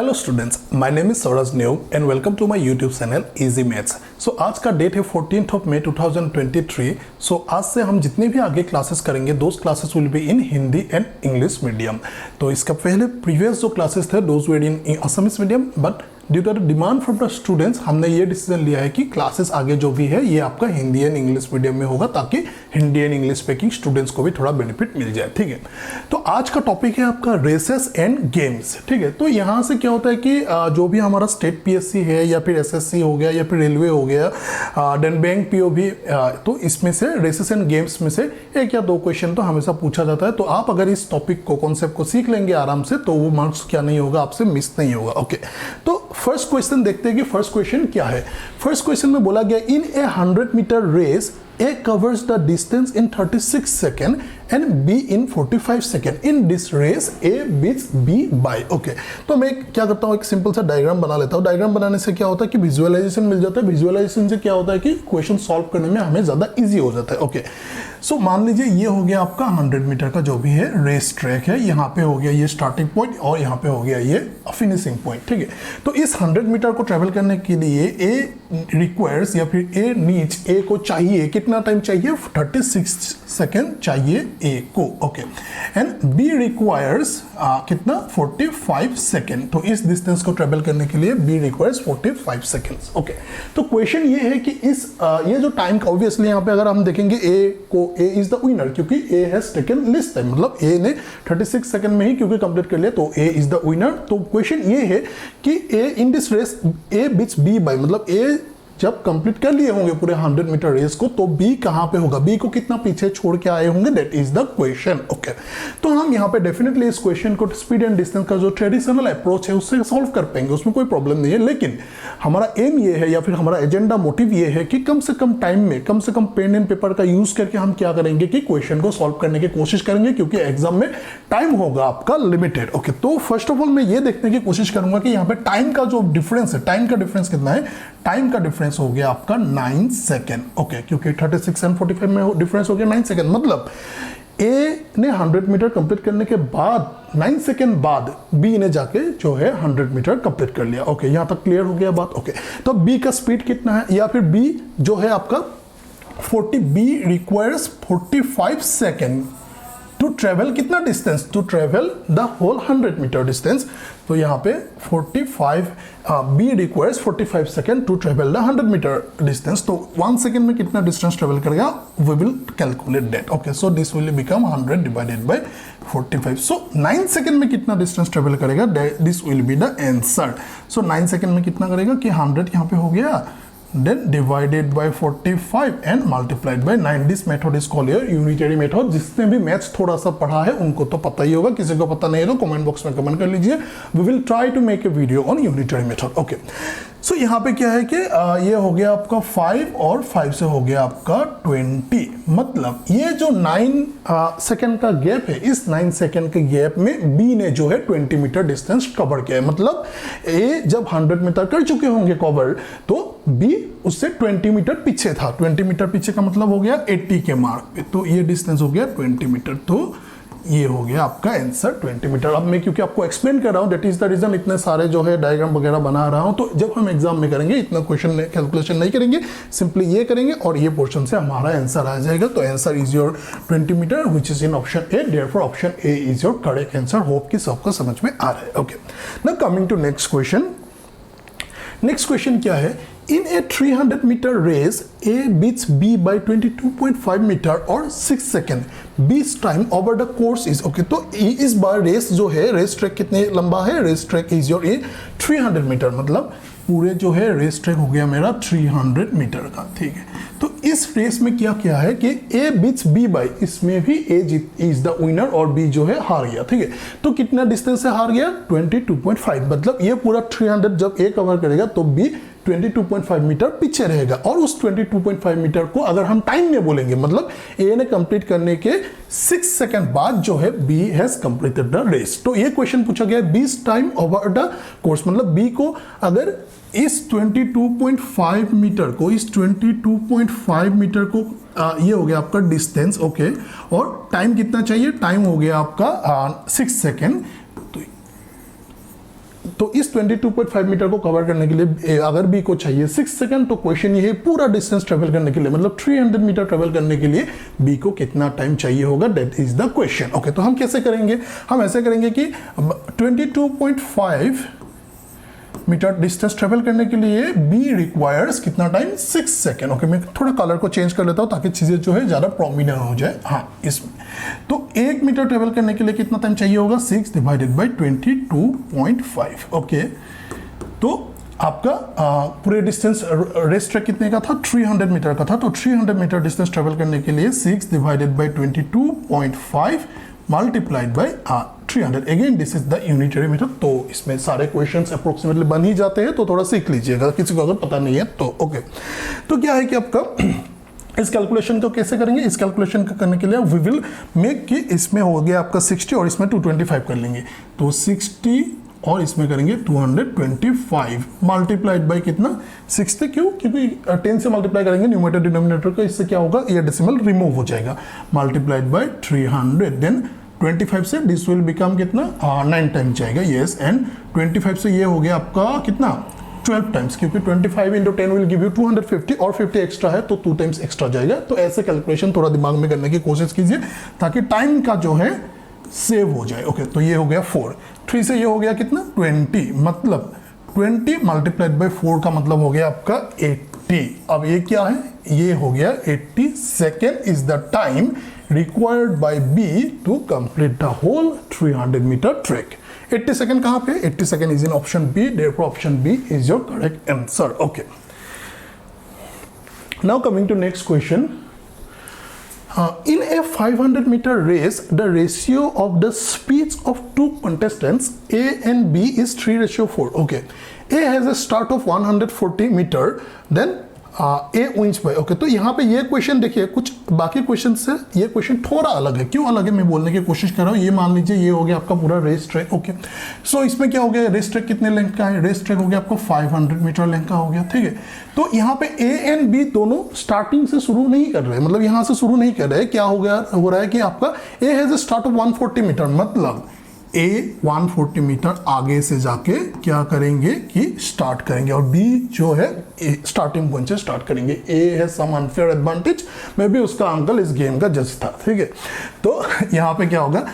Hello students, my name is Sauraj न्यूब and welcome to my YouTube channel easy maths. So आज का date है 14th of May 2023। सो आज से हम जितने भी आगे क्लासेस करेंगे those classes will be in Hindi and English medium. तो इसका पहले प्रीवियस जो क्लासेस थे those were in Assamese medium, but due to the demand from the students हमने ये डिसीजन लिया है कि क्लासेस आगे जो भी है ये आपका हिंदी एंड इंग्लिश मीडियम में होगा, ताकि Hindi and English speaking students को भी थोड़ा बेनिफिट मिल जाए। ठीक है, तो आज का टॉपिक है आपका रेसेस एंड गेम्स। ठीक है, तो यहाँ से क्या होता है कि जो भी हमारा स्टेट पीएससी है या फिर एसएससी हो गया या फिर रेलवे हो गया, देन बैंक पीओ भी, तो इसमें से रेसेस एंड गेम्स में से एक या दो क्वेश्चन तो हमेशा पूछा जाता है। तो आप अगर इस टॉपिक को कॉन्सेप्ट को सीख लेंगे आराम से तो वो मार्क्स क्या नहीं होगा, आपसे मिस नहीं होगा। ओके, तो फर्स्ट क्वेश्चन देखते हैं कि फर्स्ट क्वेश्चन क्या है। फर्स्ट क्वेश्चन में बोला गया in a 100 metre race A covers the distance in 36 seconds and B in 45 seconds. In this race, A beats B by. Okay. तो मैं क्या करता हूँ, एक सिंपल सा डायग्राम बना लेता हूँ। डायग्राम बनाने से क्या होता है कि विजुअलाइजेशन मिल जाता है। विजुअलाइजेशन से क्या होता है कि क्वेश्चन सॉल्व करने में हमें ज़्यादा इजी हो जाता है। ओके, सो मान लीजिए ये हो गया आपका 100 मीटर का जो भी है रेस ट्रैक है। यहाँ पे हो गया ये स्टार्टिंग पॉइंट और यहाँ पे हो गया ये फिनिशिंग पॉइंट। ठीक है, तो इस 100 मीटर को ट्रेवल करने के लिए A रिक्वायर्स या फिर A नीड्स, A को चाहिए कितना टाइम चाहिए, 36 सेकेंड चाहिए A को। ओके, एंड B रिक्वायर्स कितना, 45 सेकेंड। तो इस डिस्टेंस को ट्रेवल करने के लिए B रिक्वायर्स 45 सेकेंड्स। ओके, तो क्वेश्चन ये है कि इस ये जो टाइम का, ऑब्वियसली यहाँ पे अगर हम देखेंगे A इज द विनर, क्योंकि A has taken less time, मतलब A ने 36 सेकेंड में ही क्योंकि कंप्लीट कर लिया, तो A इज द विनर। तो क्वेश्चन ये है कि A in this race A beats B by, मतलब A जब कंप्लीट कर लिए होंगे पूरे 100 मीटर रेस को, तो B कहां पे होगा, B को कितना पीछे छोड़ के आए होंगे, that is the question. Okay, तो हम यहां पे डेफिनेटली इस क्वेश्चन को स्पीड एंड डिस्टेंस का जो ट्रेडिशनल अप्रोच है उससे सॉल्व कर पाएंगे, उसमें कोई प्रॉब्लम नहीं है। लेकिन हमारा एम ये है या फिर हमारा एजेंडा मोटिव ये है कि कम से कम टाइम में, कम से कम पेन एंड पेपर का यूज करके हम क्या करेंगे कि क्वेश्चन को सॉल्व करने की कोशिश करेंगे, क्योंकि एग्जाम में टाइम होगा आपका लिमिटेड। ओके, तो फर्स्ट ऑफ ऑल मैं ये देखने की कोशिश करूंगा कि यहाँ पे टाइम का जो डिफरेंस है, टाइम का डिफरेंस कितना है। टाइम का डिफरेंस हो गया आपका 9 सेकेंड। ओके, क्योंकि 36 एंड 45 में डिफरेंस हो गया 9 सेकेंड, मतलब A ने 100 मीटर कंप्लीट करने के बाद 9 सेकेंड बाद B ने जाके जो है 100 मीटर कंप्लीट कर लिया। ओके, यहां तक क्लियर हो गया बात। ओके, तो B का स्पीड कितना है, या फिर B जो है आपका B requires 45 second to travel कितना distance, to travel the whole 100 metre distance. तो यहाँ पे 45 B requires 45 second to travel the 100 metre distance. तो 1 सेकेंड में कितना डिस्टेंस ट्रेवल करेगा, we will calculate that. Okay, so this will become 100 divided by 45। सो 9 second में कितना डिस्टेंस ट्रेवल करेगा, this will be the answer. So 9 second में कितना करेगा कि 100 यहाँ पे हो गया, then divided by 45 and multiplied by 9. This method is called your unitary method. जिसने भी मैथ्स थोड़ा सा पढ़ा है उनको तो पता ही होगा, किसी को पता नहीं है तो कमेंट बॉक्स में कमेंट कर लीजिए। We will try to make a video on unitary method. Okay. सो यहाँ पे क्या है कि ये हो गया आपका 5 और 5 से हो गया आपका 20, मतलब ये जो 9 सेकेंड का गैप है, इस 9 सेकेंड के गैप में B ने जो है 20 मीटर डिस्टेंस कवर किया है। मतलब A जब 100 मीटर कर चुके होंगे कवर, तो B उससे 20 मीटर पीछे था। 20 मीटर पीछे का मतलब हो गया 80 के मार्क पे, तो ये डिस्टेंस हो गया 20 मीटर। तो ये हो गया आपका आंसर 20 मीटर। अब मैं क्योंकि आपको एक्सप्लेन कर रहा हूँ, दैट इज द रीजन इतने सारे जो है डायग्राम वगैरह बना रहा हूँ। तो जब हम एग्जाम में करेंगे इतना क्वेश्चन कैलकुलेशन नहीं करेंगे, सिंपली ये करेंगे और ये पोर्शन से हमारा आंसर आ जाएगा। तो answer is your 20 metre which is in option A, therefore option A is your correct answer. Hope कि सबको समझ में आ रहा है। Okay, now coming to next question. Next question क्या है, in a 300 meter race A beats B by 22.5 meter or 6 second. B's time over the course is, okay, तो इस बार रेस जो है, रेस ट्रैक कितने लंबा है, race track is your a 300 metre, मतलब पूरे जो है रेस ट्रैक हो गया मेरा 300 मीटर का। ठीक है, तो इस रेस में क्या क्या है कि A बीट्स B बाई, इसमें भी A इज द विनर और B जो है हार गया। ठीक है, तो कितना डिस्टेंस से हार गया, 22.5, मतलब ये पूरा 300 जब A कवर करेगा तो B 22.5 मीटर पीछे रहेगा। और उस 22.5 मीटर को अगर हम टाइम में बोलेंगे, मतलब A ने कंप्लीट करने के 6 सेकंड बाद जो है B has completed the race. तो ये क्वेश्चन पूछा गया है B's time over the course, मतलब B को अगर इस 22.5 मीटर को, इस 22.5 मीटर को ये हो गया आपका डिस्टेंस। ओके, और टाइम कितना चाहिए, टाइम हो गया आपका 6 सेकेंड। तो इस 22.5 मीटर को कवर करने के लिए अगर बी को चाहिए 6 सेकंड, तो क्वेश्चन ये है पूरा डिस्टेंस ट्रेवल करने के लिए, मतलब 300 मीटर ट्रेवल करने के लिए बी को कितना टाइम चाहिए होगा, that is the question. Okay, तो हम कैसे करेंगे, हम ऐसे करेंगे कि 22.5 मीटर डिस्टेंस ट्रेवल करने के लिए बी रिक्वायर्स कितना टाइम, 6 सेकेंड। ओके, मैं थोड़ा कलर को चेंज कर लेता हूँ ताकि चीज़ें जो है ज़्यादा प्रोमिनेंट हो जाए। हाँ, इसमें तो 1 मीटर ट्रेवल करने के लिए कितना टाइम चाहिए होगा, 6 डिवाइडेड बाई 22.5। ओके, तो आपका पूरे डिस्टेंस रेस ट्रैक कितने का था, 300 मीटर का था। तो 300 मीटर डिस्टेंस ट्रेवल करने के लिए 6 divided by 22.5 multiplied by 300। Again this is the unitary metre. तो इसमें सारे क्वेश्चंस अप्रोक्सीमेटली बन ही जाते हैं, तो थोड़ा सीख लीजिएगा किसी को अगर पता नहीं है तो। ओके, तो क्या है कि आपका इस कैलकुलेशन को कैसे करेंगे, इस कैलकुलेशन को करने के लिए वी विल मेक कि इसमें हो गया आपका 60 और इसमें 225 कर लेंगे। तो 60 और इसमें करेंगे 225 मल्टीप्लाइड बाई कितना, 60। क्यों, क्योंकि 10 से मल्टीप्लाई करेंगे न्यूमरेटर डिनोमिनेटर को, इससे क्या होगा, ये डेसिमल रिमूव हो जाएगा। मल्टीप्लाइड बाई 300, देन 25 से दिस विल बिकम कितना, 9 टाइम्स जाएगा। यस, एंड 25 से ये हो गया आपका कितना, 12 टाइम्स, क्योंकि 25 इंटू 10 विल गिव यू 250 और 50 एक्स्ट्रा है तो 2 टाइम्स एक्स्ट्रा जाएगा। तो ऐसे कैलकुलेशन थोड़ा दिमाग में करने की कोशिश कीजिए ताकि टाइम का जो है सेव हो जाए। ओके, तो ये हो गया 4, 3 से ये हो गया कितना, 20, मतलब 20 मल्टीप्लाइड बाई 4 का मतलब हो गया आपका 80। अब ये क्या है, ये हो गया 80 second is the time required by B to complete the whole 300 meter trek. 80 second कहां पे, 80 second is in option B, therefore option B is your correct answer. Okay, now coming to next question. In a 500 meter race, the ratio of the speeds of two contestants A and B is 3:4. Okay, A has a start of 140 meter, then A wins by। Okay, तो यहाँ पे ये question देखिए, कुछ बाकी question से ये question थोड़ा अलग है। क्यों अलग है, मैं बोलने की कोशिश कर रहा हूँ। ये मान लीजिए ये हो गया आपका पूरा रेस ट्रैक। ओके, सो इसमें क्या हो गया, रेस ट्रैक कितने लेंथ का है, रेस ट्रैक हो गया आपको 500 मीटर लेंथ का हो गया। ठीक है, तो यहाँ पे A एंड B दोनों स्टार्टिंग से शुरू नहीं कर रहे, मतलब यहाँ से शुरू नहीं कर रहे। क्या हो गया, हो रहा है कि आपका A has a start of 140 metre, मतलब A 140 मीटर आगे से जाके क्या करेंगे कि स्टार्ट करेंगे, और B जो है स्टार्टिंग पॉइंट से स्टार्ट करेंगे। A है सम अनफेयर एडवांटेज, मे बी उसका अंकल इस गेम का जज था। ठीक है, तो यहाँ पे क्या होगा,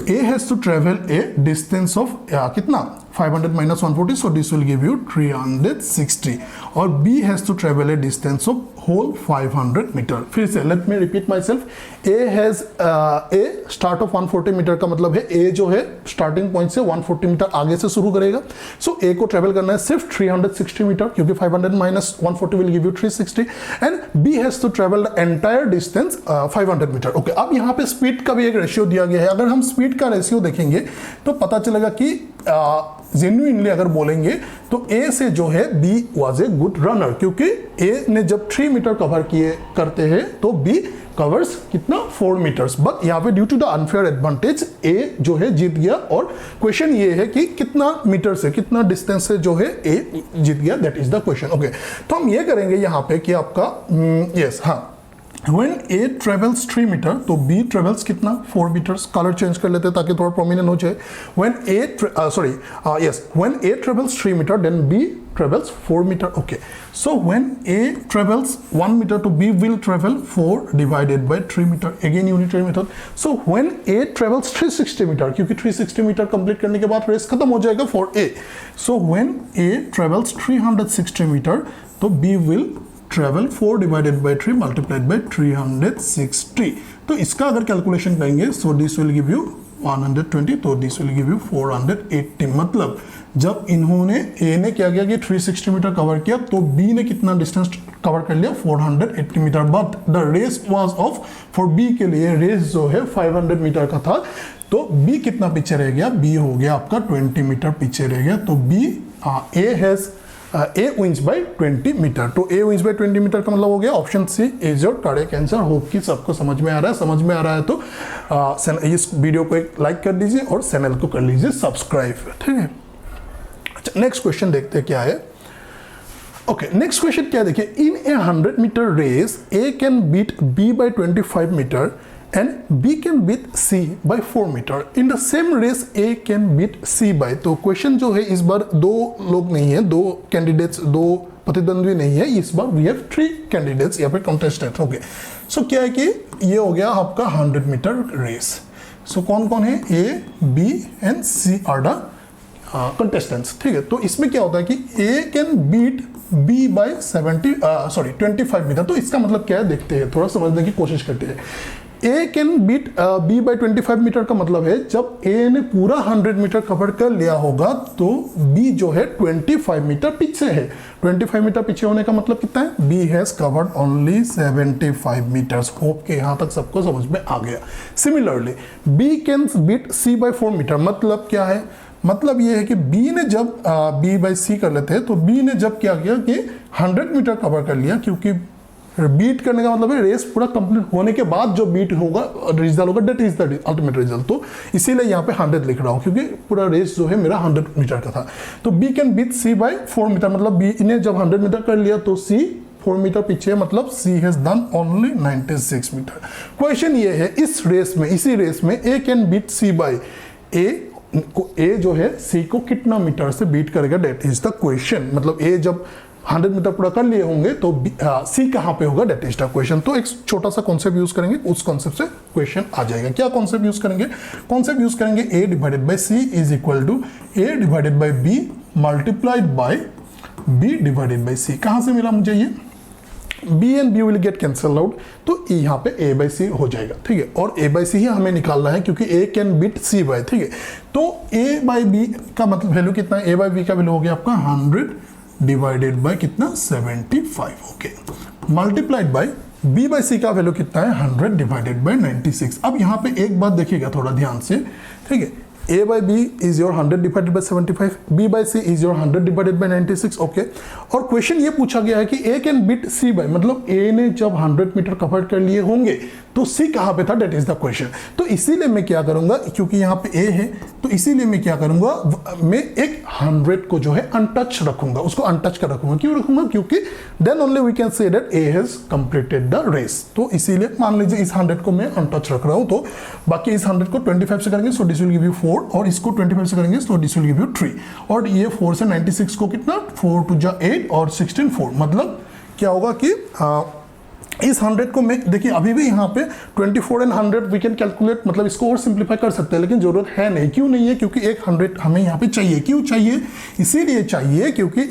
A has to travel a distance of कितना, 500 minus 140, so this will give you 360, और B has to travel a distance of whole 500 meter। फिर से let me repeat myself, A has a start of 140 metre का मतलब है A जो है starting point से 140 मीटर आगे से शुरू करेगा। सो A को ट्रेवल करना है सिर्फ 360 मीटर, क्योंकि 500 minus 140 will give you 360, एंड B has to travel the entire distance 500 metre. Okay, अब यहाँ पे स्पीड का भी एक रेशियो दिया गया है। अगर हम स्पीड का रेशियो देखेंगे तो पता चलेगा कि जेन्युइनली अगर बोलेंगे तो A से जो है B was a good runner, क्योंकि A ने जब 3 मीटर कवर किए करते हैं तो B कवर्स कितना, 4 मीटर्स। बट यहाँ पे due to the unfair advantage A जो है जीत गया, और क्वेश्चन ये है कि कितना मीटर से, कितना डिस्टेंस से जो है A जीत गया, that is the question. Okay, तो हम ये करेंगे यहाँ पे कि आपका यस, हाँ, When A travels 3 मीटर तो B travels कितना, 4 मीटर्स। कलर चेंज कर लेते हैं ताकि थोड़ा प्रोमिनेंट हो जाए। When A travels 3 metre then B travels 4 metre. Okay, so when A travels 1 metre तो B will travel 4 divided by 3 metre, again unitary method। So when A travels 360 metre, क्योंकि 360 metre complete करने के बाद race खत्म हो जाएगा for A। So when A travels 360 metre तो B will travel 4 divided by 3 multiplied by 360। तो इसका अगर कैलकुलेशन करेंगे सो दिस विल गिव यू 120, तो दिस विल गिव यू 480। मतलब जब इन्होंने A ने क्या किया कि 360 मीटर कवर किया तो B ने कितना डिस्टेंस कवर कर लिया, 480 metre. But the race was off, for B के लिए रेस जो है 500 मीटर का था, तो B कितना पीछे रह गया, B हो गया आपका 20 मीटर पीछे रह गया। तो A wins by 20 मीटर। तो A wins by 20 मीटर का मतलब हो गया option C is your correct answer. Hope कि सबको समझ में आ रहा है। समझ में आ रहा है तो इस वीडियो को एक लाइक कर दीजिए और चैनल को कर लीजिए सब्सक्राइब। ठीक है, अच्छा नेक्स्ट क्वेश्चन देखते हैं क्या है। ओके, नेक्स्ट क्वेश्चन क्या देखिए, in a 100 metre race A can beat B by 25 metre and B can beat C by 4 meter. In the same race A can beat C by, तो question जो है इस बार दो लोग नहीं है, दो कैंडिडेट्स, दो प्रतिद्वंद्वी नहीं है, इस बार वी हैव 3 कैंडिडेट्स यहाँ पे कंटेस्टेंट. ओके, सो क्या है कि ये हो गया आपका 100 मीटर रेस. सो कौन कौन है? A, B and C are the contestants. ठीक है, तो इसमें क्या होता है कि A can beat B by 25 metre. तो इसका मतलब क्या है देखते हैं, थोड़ा समझने की कोशिश करते हैं. A can beat B by 25 metre का मतलब है जब A ने पूरा 100 मीटर कवर कर लिया होगा तो B जो है 25 मीटर पीछे है. 25 मीटर पीछे होने का मतलब कितना है? B has covered only 75 metres. Hope के यहाँ तक सबको समझ में आ गया. Similarly B can beat C by 4 metre. मतलब क्या है? मतलब ये है कि B ने जब B बाई C कर लेते हैं तो B ने जब क्या किया कि 100 मीटर कवर कर लिया, क्योंकि बीट करने का मतलब है रेस पूरा कंप्लीट होने के बाद जो बीट होगा रिजल्ट होगा, that is the ultimate result. तो इसीलिए यहाँ पे 100 लिख रहा हूँ क्योंकि पूरा रेस जो है मेरा 100 मीटर का था. तो B can beat C by 4 metre, मतलब B ने जब 100 मीटर कर लिया तो C 4 मीटर पीछे, मतलब C has done only 96 metre. Question ये है इस रेस में, इसी रेस में A can beat C by A जो है C को कितना मीटर से बीट करेगा, दैट इज द क्वेश्चन. मतलब A जब 100 मीटर पूरा कर लिए होंगे तो C कहाँ पे होगा, दैट इज द क्वेश्चन. तो एक छोटा सा कॉन्सेप्ट यूज करेंगे, उस कॉन्सेप्ट से क्वेश्चन आ जाएगा. क्या कॉन्सेप्ट यूज करेंगे? कॉन्सेप्ट यूज करेंगे A divided by C is equal to A divided by B multiplied by B divided by C. कहाँ से मिला मुझे ये? B and B will get cancel out, तो यहाँ पे A बाई C हो जाएगा. ठीक है, और A बाई C ही हमें निकालना है क्योंकि A can beat C by. ठीक है, तो A बाई B का मतलब वैल्यू कितना है? A बाई B का वैल्यू हो गया आपका 100 डिवाइडेड बाय कितना? 75. Okay, multiplied by B by C का वैल्यू कितना है? 100 डिवाइडेड बाय 96. अब यहाँ पे एक बात देखिएगा थोड़ा ध्यान से. ठीक है, A by B is your 100 divided by 75, B by C is your 100 divided by 96. Okay, और क्वेश्चन ये पूछा गया है कि A can beat C by, मतलब A ने जब 100 मीटर कवर कर लिए होंगे तो C कहाँ पे था, दैट इज द क्वेश्चन. तो इसीलिए मैं क्या करूंगा, क्योंकि यहाँ पे A है तो इसीलिए मैं क्या करूंगा, मैं एक 100 को जो है अनटच रखूंगा, उसको अनटच कर रखूंगा. क्यों रखूंगा? क्योंकि then only we can say that A has completed the race. तो इसीलिए मान लीजिए इस 100 को मैं अनटच रख रहा हूं, तो बाकी इस 100 को 25 से करेंगे सो दिस विल गिव यू 4, और इसको 25 से करेंगे सो दिस विल गिव यू 3, और ये 4 से 96 को कितना? 4 टू जा 8 और 16 4. मतलब क्या होगा कि इस 100 को मैं देखिए अभी भी यहाँ पे 24 एंड 100 वी कैन कैलकुलेट, मतलब इसको और सिंप्लीफाई कर सकते हैं, लेकिन जरूरत है नहीं. क्यों नहीं है? क्योंकि एक 100 हमें यहाँ पे चाहिए. क्यों चाहिए? इसीलिए चाहिए क्योंकि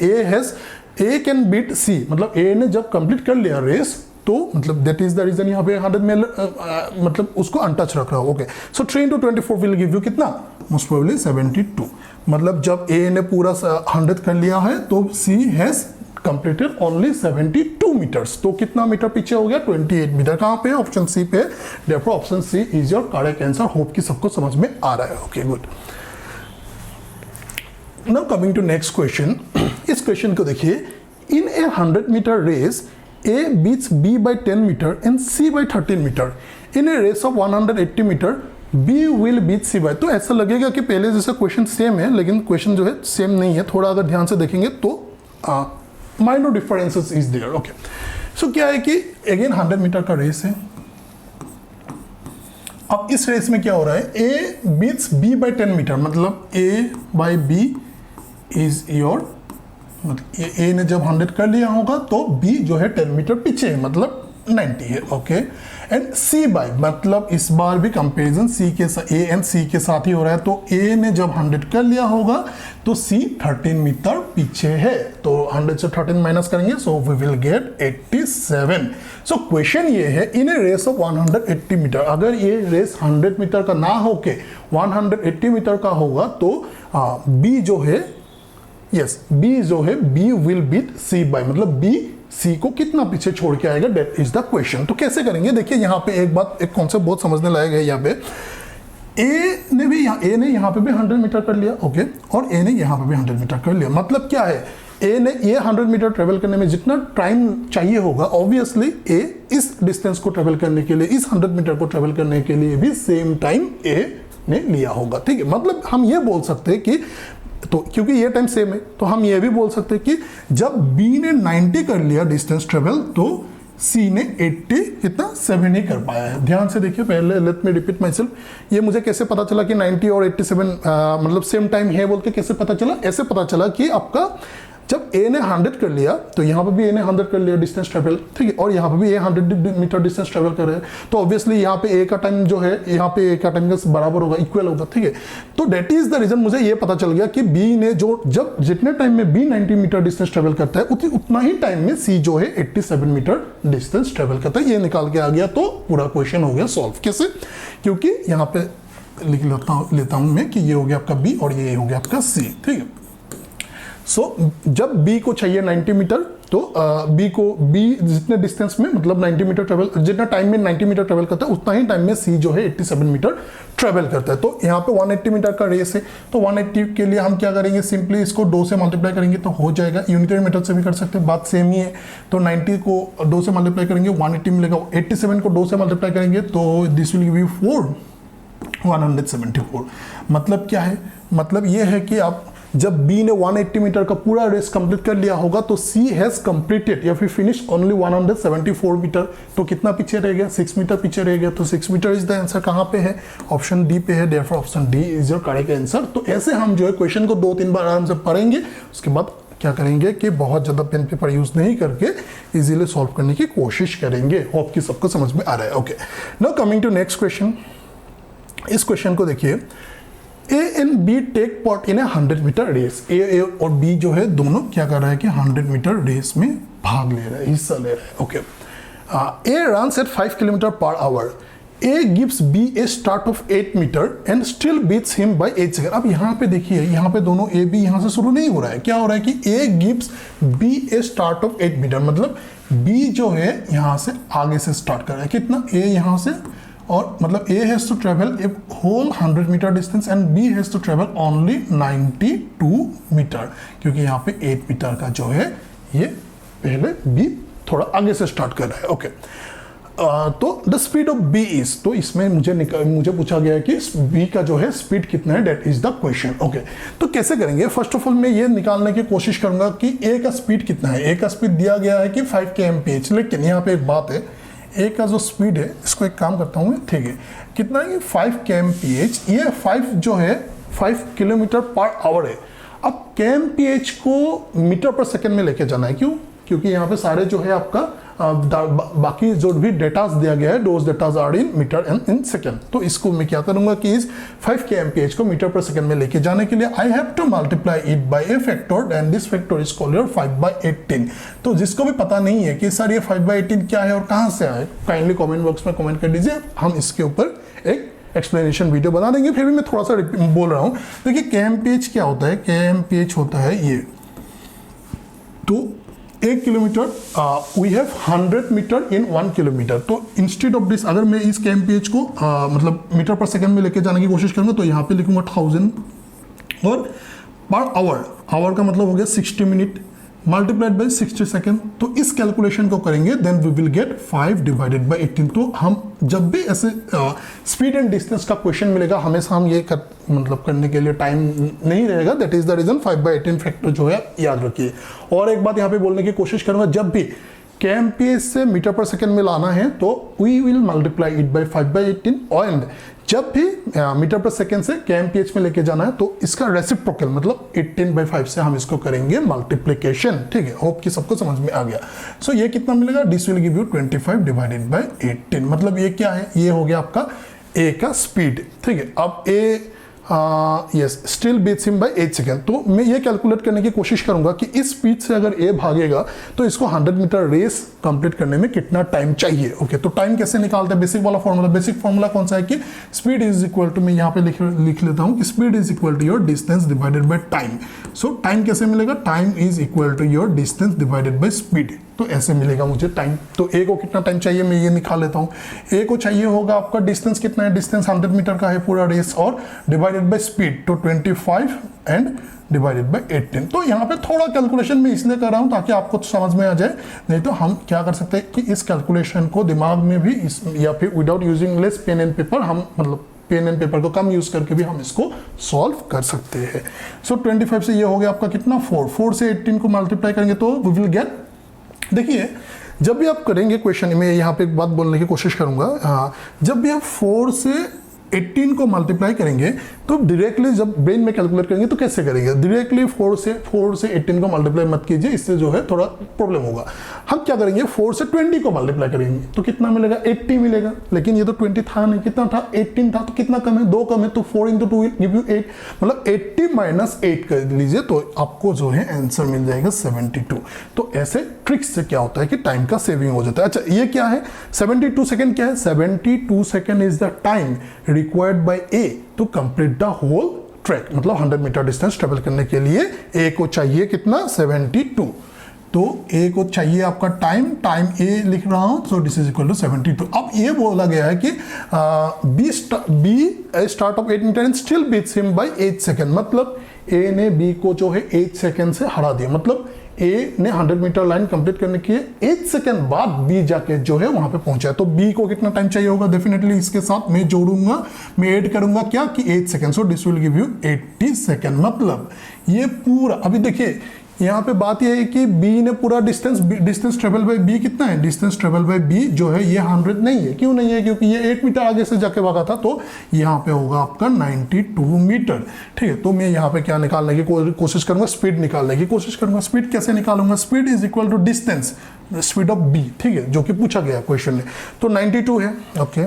A कैन बीट C, मतलब A ने जब कंप्लीट कर लिया रेस तो मतलब दैट इज द रीजन यहाँ पे 100 में मतलब उसको अनटच रख रहा हूँ. Okay, so 3 into 24 will give you कितना? Most probably 72. मतलब जब A ने पूरा 100 कर लिया है तो C has completed only 72 metres. तो कितना मीटर पीछे हो गया? 28 मीटर. कहाँ पे? ऑप्शन सी पे. Therefore option C is your correct answer. Hope कि सबको समझ में आ रहा है. Okay, good. Now coming to next question. इस क्वेश्चन को देखिए. In a 100 metre race A beats B by 10 meter and C by 13 meter. In a race of 180 meter, B will beat C by. तो ऐसा लगेगा कि पहले जैसा question same है, लेकिन क्वेश्चन जो है सेम नहीं है. थोड़ा अगर ध्यान से देखेंगे तो minor differences is there. Okay, so क्या है कि अगेन 100 मीटर का रेस है. अब इस रेस में क्या हो रहा है? A beats B by 10 metre, मतलब A by B is your, मतलब A ने जब 100 कर लिया होगा तो B जो है 10 मीटर पीछे है, मतलब 90 है. ओके, एंड C बाय, मतलब इस बार भी कंपैरिजन C के साथ, A एंड C के साथ ही हो रहा है. तो A ने जब 100 कर लिया होगा तो C 13 मीटर पीछे है. तो 100 से 13 माइनस करेंगे so we will get 87. So question ये है, in a race of 180 metre, अगर ये रेस 100 मीटर का ना होके 180 मीटर का होगा तो B जो है, यस, B जो है B will beat C by, मतलब B C को कितना पीछे छोड़ के आएगा, दैट इज द क्वेश्चन. तो कैसे करेंगे? देखिए यहाँ पे एक बात, एक कॉन्सेप्ट बहुत समझने लायक है. यहाँ पे A ने यहाँ पे भी 100 मीटर कर लिया. ओके, और A ने यहाँ पे भी 100 मीटर कर लिया. मतलब क्या है? A ने ये 100 मीटर ट्रेवल करने में जितना टाइम चाहिए होगा, ऑब्वियसली A इस डिस्टेंस को ट्रेवल करने के लिए, इस 100 मीटर को ट्रेवल करने के लिए भी सेम टाइम A ने लिया होगा. ठीक है, मतलब हम ये बोल सकते हैं कि, तो क्योंकि ये टाइम सेम है तो हम ये भी बोल सकते हैं कि जब B ने 90 कर लिया डिस्टेंस ट्रेवल तो सी ने 80 कितना 7 ही कर पाया है। ध्यान से देखिए, पहले let me repeat my self. ये मुझे कैसे पता चला कि 90 और 87 मतलब सेम टाइम है बोल के कैसे पता चला? ऐसे पता चला कि आपका जब ए ने 100 कर लिया तो यहाँ पे भी ए ने 100 कर लिया डिस्टेंस ट्रेवल, ठीक है, और यहाँ पे भी ए 100 मीटर डिस्टेंस ट्रेवल कर रहे हैं, तो ऑब्वियसली यहाँ पे ए का टाइम जो है यहाँ पे ए का टाइम का बराबर होगा, इक्वल होगा, ठीक है। तो दैट इज द रीजन मुझे ये पता चल गया कि बी ने जब जितने टाइम में बी 90 मीटर डिस्टेंस ट्रेवल करता है उतना ही टाइम में सी जो है 87 मीटर डिस्टेंस ट्रेवल करता है। ये निकाल के आ गया तो पूरा क्वेश्चन हो गया सॉल्व। कैसे? क्योंकि यहाँ पे लिख लेता हूँ मैं कि ये हो गया आपका बी और ये हो गया आपका सी, ठीक है। सो जब B को चाहिए 90 मीटर तो B जितने डिस्टेंस में मतलब 90 मीटर ट्रेवल, जितना टाइम में 90 मीटर ट्रेवल करता है उतना ही टाइम में C जो है 87 मीटर ट्रेवल करता है। तो यहाँ पे 180 मीटर का रेस है, तो 180 के लिए हम क्या करेंगे, सिंपली इसको 2 से मल्टीप्लाई करेंगे तो हो जाएगा। यूनिटरी मीटर से भी कर सकते हैं, बात सेम ही है। तो 90 को 2 से मल्टीप्लाई करेंगे 180 मिलेगा, 87 को 2 से मल्टीप्लाई करेंगे तो दिस विल गिव यू 174। मतलब क्या है? मतलब ये है कि आप जब B ने 180 मीटर का पूरा रेस कंप्लीट कर लिया होगा तो C हैज कंप्लीटेड या फिर फिनिश ओनली 174 मीटर। तो कितना पीछे रह गया? 6 मीटर पीछे रह गया। तो 6 मीटर इज द आंसर। कहाँ पे है? ऑप्शन डी पे है। Therefore option D is your correct answer. तो ऐसे हम जो है क्वेश्चन को 2-3 बार आराम से पढ़ेंगे, उसके बाद क्या करेंगे कि बहुत ज़्यादा पेन पेपर यूज नहीं करके इजीली सॉल्व करने की कोशिश करेंगे। होप कि सबको समझ में आ रहा है। Okay, now coming to next question. इस क्वेश्चन को देखिए, A and B take part in 100 metre race. A और B जो है दोनों क्या कर रहा है कि 100 मीटर रेस में भाग ले रहा है, हिस्सा ले रहा है। Okay, A runs at 5 kilometre per hour. A gives B a start of 8 metre and still beats him by 8 second. अब यहाँ पे देखिए, यहाँ पे दोनों A B यहाँ से शुरू नहीं हो रहा है। क्या हो रहा है कि A gives B a start of 8 metre, मतलब B जो है यहाँ से आगे से स्टार्ट कर रहा है। कितना? A यहाँ से, और मतलब A has to travel a whole 100 metre distance and B has to travel only 92 metre, क्योंकि यहाँ पे 8 मीटर का जो है ये पहले B थोड़ा आगे से स्टार्ट कर रहा है। ओके, तो the speed of B is, तो इसमें मुझे पूछा गया है कि B का जो है स्पीड कितना है, that is the question. Okay, तो कैसे करेंगे? फर्स्ट ऑफ ऑल मैं ये निकालने की कोशिश करूंगा कि A का स्पीड कितना है। A का स्पीड दिया गया है कि 5 kmph, लेकिन यहाँ पे एक बात है, ए का जो स्पीड है, इसको एक काम करता हूँ मैं, ठीक है, कितना है? 5 kmph। ये 5 जो है 5 किलोमीटर पर आवर है। अब kmph को मीटर पर सेकंड में लेके जाना है। क्यों? क्योंकि यहाँ पे सारे जो है आपका बाकी जो भी डेटास दिया गया है, those datas are in metre and in second. तो इसको मैं क्या करूंगा कि इस 5 kmph को मीटर पर सेकंड में लेके जाने के लिए I have to multiply it bye A factor and this factor is called your 5/18। तो जिसको भी पता नहीं है कि सर ये 5/18 क्या है और कहाँ से आए, काइंडली कॉमेंट बॉक्स में कॉमेंट कर दीजिए, हम इसके ऊपर एक एक्सप्लेनेशन वीडियो बना देंगे। फिर भी मैं थोड़ा सा बोल रहा हूँ। देखिए kmph क्या होता है? kmph होता है ये, तो 1 kilometre, we have 100 metre in 1 kilometre. तो इंस्टेड ऑफ दिस, अगर मैं इस kmph को मतलब मीटर पर सेकंड में लेके जाने की कोशिश करूंगा तो यहाँ पे लिखूंगा 1000 और पर आवर का मतलब हो गया 60 मिनट मल्टीप्लाइड बाय 60 सेकंड। तो इस कैलकुलेशन को करेंगे, देन वी विल गेट 5/18। तो हम जब भी ऐसे स्पीड एंड डिस्टेंस का क्वेश्चन मिलेगा, हमेशा हम ये मतलब करने के लिए टाइम नहीं रहेगा। That is the reason 5/18 factor जो है याद रखिए। और एक बात यहाँ पे बोलने की कोशिश करूंगा, जब भी kmph से मीटर पर सेकंड में लाना है तो we will multiply it by 5/18 and जब भी मीटर पर सेकंड से kmph में लेके जाना है तो इसका रेसिप्रोकल मतलब 18/5 से हम इसको करेंगे मल्टीप्लिकेशन। ठीक है, होप कि सबको समझ में आ गया। सो ये कितना मिलेगा? This will give you 25/18। मतलब ये क्या है? ये हो गया आपका A का स्पीड। ठीक है, अब A yes still beats him by 8 second. तो मैं ये कैलकुलेट करने की कोशिश करूंगा कि इस स्पीड से अगर A भागेगा तो इसको 100 मीटर रेस कंप्लीट करने में कितना टाइम चाहिए। ओके, तो टाइम कैसे निकालते हैं? बेसिक वाला फॉर्मूला। बेसिक फॉर्मूला कौन सा है कि स्पीड इज इक्वल टू, मैं यहाँ पे लिख लेता हूँ कि speed is equal to your distance divided by time. So time कैसे मिलेगा? Time is equal to your distance divided by speed. तो ऐसे मिलेगा मुझे टाइम। तो A को कितना टाइम चाहिए मैं ये निकाल लेता हूँ। A को चाहिए होगा आपका डिस्टेंस कितना है? डिस्टेंस 100 मीटर का है पूरा रेस, और डिवाइडेड बाय स्पीड तो 25 एंड डिवाइडेड बाय 18। तो यहाँ पे थोड़ा कैलकुलेशन मैं इसलिए कर रहा हूँ ताकि आपको समझ में आ जाए। नहीं तो हम क्या कर सकते हैं कि इस कैलकुलेशन को दिमाग में भी या फिर without using less pen and paper, हम मतलब पेन एंड पेपर को कम यूज करके भी हम इसको सॉल्व कर सकते हैं। सो 25 से ये हो गया आपका कितना? 4 से 18 को मल्टीप्लाई करेंगे तो वी विल गेट, देखिए जब भी आप करेंगे क्वेश्चन में, यहाँ पे एक बात बोलने की कोशिश करूंगा, हाँ, जब भी आप 4 से 18 को मल्टीप्लाई करेंगे तो डायरेक्टली जब ब्रेन में कैलकुलेट करेंगे तो कैसे करेंगे, डायरेक्टली 4 से 18 को मल्टीप्लाई मत कीजिए, इससे जो है थोड़ा प्रॉब्लम होगा। हम क्या करेंगे, 4 से 20 को मल्टीप्लाई करेंगे तो कितना मिलेगा, 80 मिलेगा। लेकिन ये तो 20 था नहीं, कितना था, 18 था, तो कितना कम है, 2 कम है, तो 4 × 2 गिव यू 8, मतलब 80 - 8 कर लीजिए तो आपको जो है आंसर मिल जाएगा 72। तो ऐसे ट्रिक्स से क्या होता है कि टाइम का सेविंग हो जाता है। अच्छा ये क्या है, 72 सेकेंड क्या है, 72 second is the time required by A to complete the whole track, मतलब 100 मीटर डिस्टेंस ट्रेवल करने के लिए ए को चाहिए कितना, 72। तो ए को चाहिए आपका टाइम ए लिख रहा हूं, so this is equal to 72। अब ये बोला गया है कि B start of 8 metre and still beats him by 8 second, मतलब ए ने बी को जो है 8 सेकेंड से हरा दिया, मतलब ए ने 100 मीटर लाइन कंप्लीट करने के 8 सेकेंड बाद बी जाके जो है वहां पे पहुंचा। तो बी को कितना टाइम चाहिए होगा, डेफिनेटली इसके साथ मैं जोड़ूंगा, मैं ऐड करूंगा क्या कि 8 second, so this will give you 80 second. मतलब ये पूरा, अभी देखिए यहाँ पे बात यह है कि बी ने पूरा डिस्टेंस ट्रेवल बाय बी कितना है, डिस्टेंस ट्रेवल बाय बी जो है ये 100 नहीं है। क्यों नहीं है, क्योंकि ये 8 मीटर आगे से जाके भागा था, तो यहाँ पे होगा आपका 92 मीटर। ठीक है, तो मैं यहाँ पे क्या निकालने की कोशिश करूंगा, स्पीड निकालने की कोशिश करूंगा। स्पीड कैसे निकालूंगा, speed is equal to distance, speed of B, ठीक है, जो कि पूछा गया क्वेश्चन में। तो 92 है, ओके,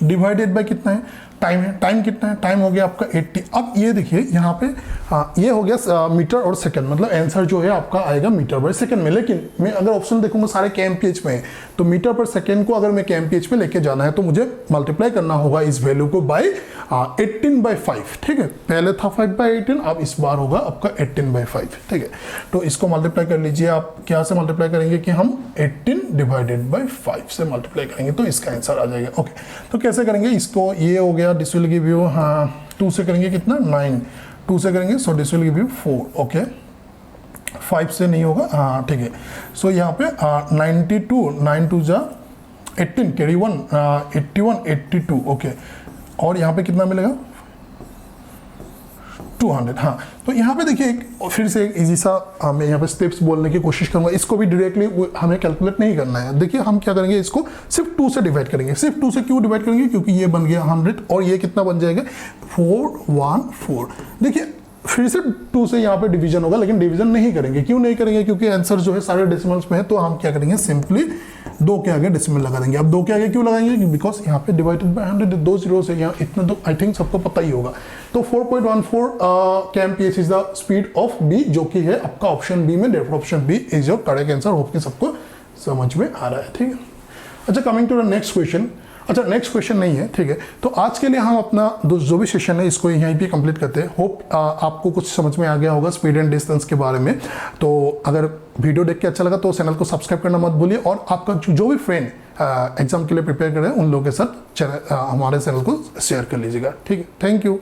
डिवाइडेड बाय कितना है, टाइम है, टाइम कितना है, टाइम हो गया आपका 80। अब ये देखिए यहाँ पे ये हो गया मीटर और सेकंड, मतलब आंसर जो है आपका आएगा मीटर बाय सेकंड में। लेकिन मैं अगर ऑप्शन देखूंगा सारे kmph में है, तो मीटर पर सेकंड को अगर मैं kmph में लेके जाना है तो मुझे मल्टीप्लाई करना होगा इस वैल्यू को बाय 18/5। ठीक है, पहले था 5/18, अब इस बार होगा आपका 18/5। ठीक है, तो इसको मल्टीप्लाई कर लीजिए आप, क्या से मल्टीप्लाई करेंगे कि हम 18/5 से मल्टीप्लाई करेंगे तो इसका आंसर आ जाएगा। ओके, तो कैसे करेंगे इसको, ये हो गया, दिस विल गिव यू, हाँ 2 से करेंगे कितना, 9, 2 से करेंगे, सो this will give you 4। Okay, 5 से नहीं होगा, हाँ ठीक है। सो यहाँ पे 92, 9 2 जा 18, कैरी 1, 81, 82। ओके, और यहाँ पे कितना मिलेगा, 200। हाँ, तो यहाँ पे देखिए फिर से एक इजी सा मैं यहाँ पे स्टेप्स बोलने की कोशिश करूंगा। इसको भी डायरेक्टली हमें कैलकुलेट नहीं करना है। देखिए हम क्या करेंगे, इसको सिर्फ 2 से डिवाइड करेंगे। सिर्फ 2 से क्यों डिवाइड करेंगे, क्योंकि ये बन गया 100 और ये कितना बन जाएगा, 414। देखिए फिर से 2 से यहाँ पे डिवीजन होगा, लेकिन डिवीजन नहीं करेंगे। क्यों नहीं करेंगे, क्योंकि आंसर जो है सारे डेसिमल्स में है। तो हम क्या करेंगे, सिंपली 2 के आगे डेसिमल लगा देंगे। अब 2 के आगे क्यों लगाएंगे, बिकॉज यहाँ पे डिवाइडेड बाय 100 2 जीरो से, यहाँ इतना तो आई थिंक सबको पता ही होगा। तो 4.14 kmph is the speed of B, जो कि है आपका ऑप्शन बी में। Definitely option B is your correct answer. Hope कि सबको समझ में आ रहा है। ठीक है, अच्छा coming to the next question. अच्छा नेक्स्ट क्वेश्चन नहीं है, ठीक है। तो आज के लिए हम अपना जो भी सेशन है इसको यहीं पे कंप्लीट करते हैं। होप आपको कुछ समझ में आ गया होगा स्पीड एंड डिस्टेंस के बारे में। तो अगर वीडियो देख के अच्छा लगा तो चैनल को सब्सक्राइब करना मत भूलिए, और आपका जो भी फ्रेंड एग्जाम के लिए प्रिपेयर कर रहे हैं उन लोगों के साथ हमारे चैनल को शेयर कर लीजिएगा। ठीक है, थैंक यू।